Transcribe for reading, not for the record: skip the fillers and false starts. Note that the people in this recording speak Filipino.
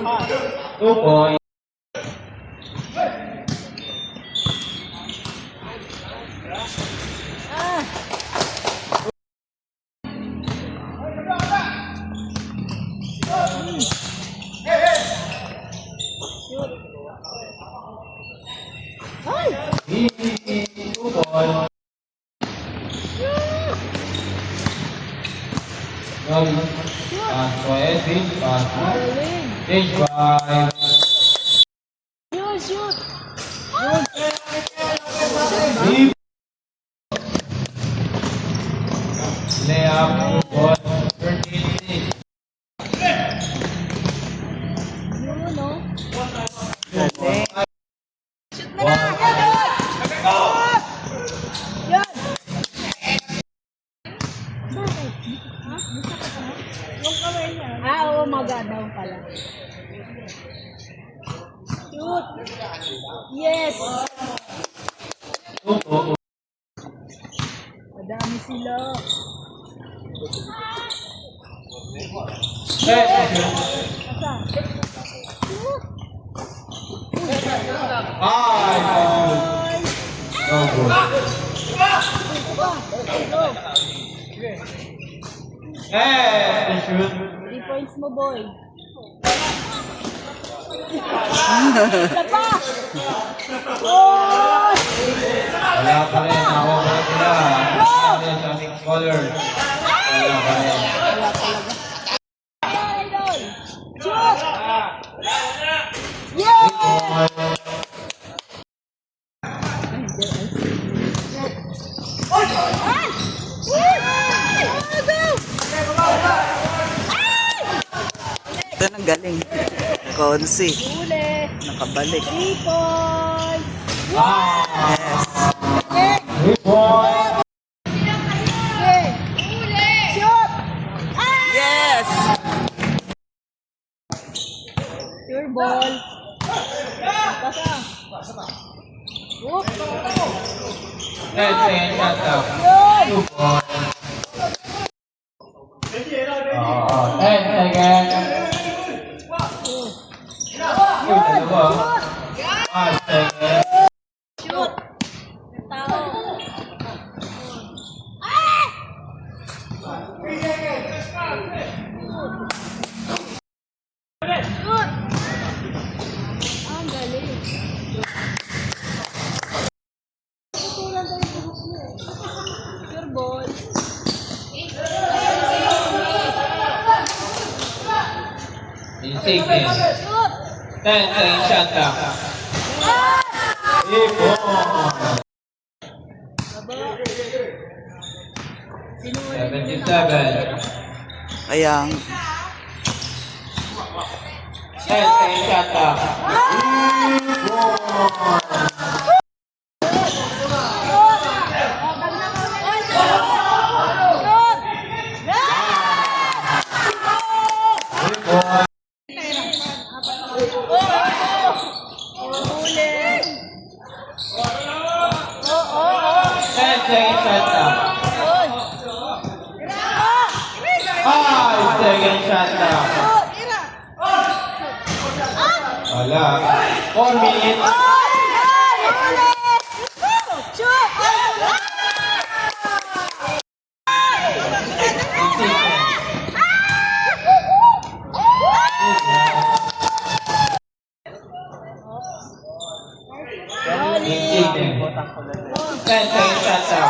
2 points. Stage 5. Shoot! Layup, ball, 13. Yun, no? Yan! Yung kamay niya. Oo, magadaw pala. Shoot! Yes! Madami sila. Asa? Shoot! No good. Go! Shoot. 3 points mo, boy. Isa pa! Oh! Wala pa rin. Ako pa rin sila. Wala pa rin sa mixed colors. Wala pa rin. Wala talaga. Idol! Shoot! Yeah! Ito nang galing. Konsi. Uli! Nakabalik. 3 points! Yes. 3 points. Okay! Shoot! Yes! Your ball. Pasa. Whoop. 10 seconds shot clock. Yun. 2 points. 10 seconds. Uy, dalawa. 5 seconds. Shoot. Tao. Shoot. Ang galing. Tutulan tayo yung buhok mo. Your ball. In seconds. Shoot. 10 seconds shot clock. 3 points. 77. Ayan. 10 seconds shot clock. 3 points. Wala. 4 minutes. Ten seconds shut down.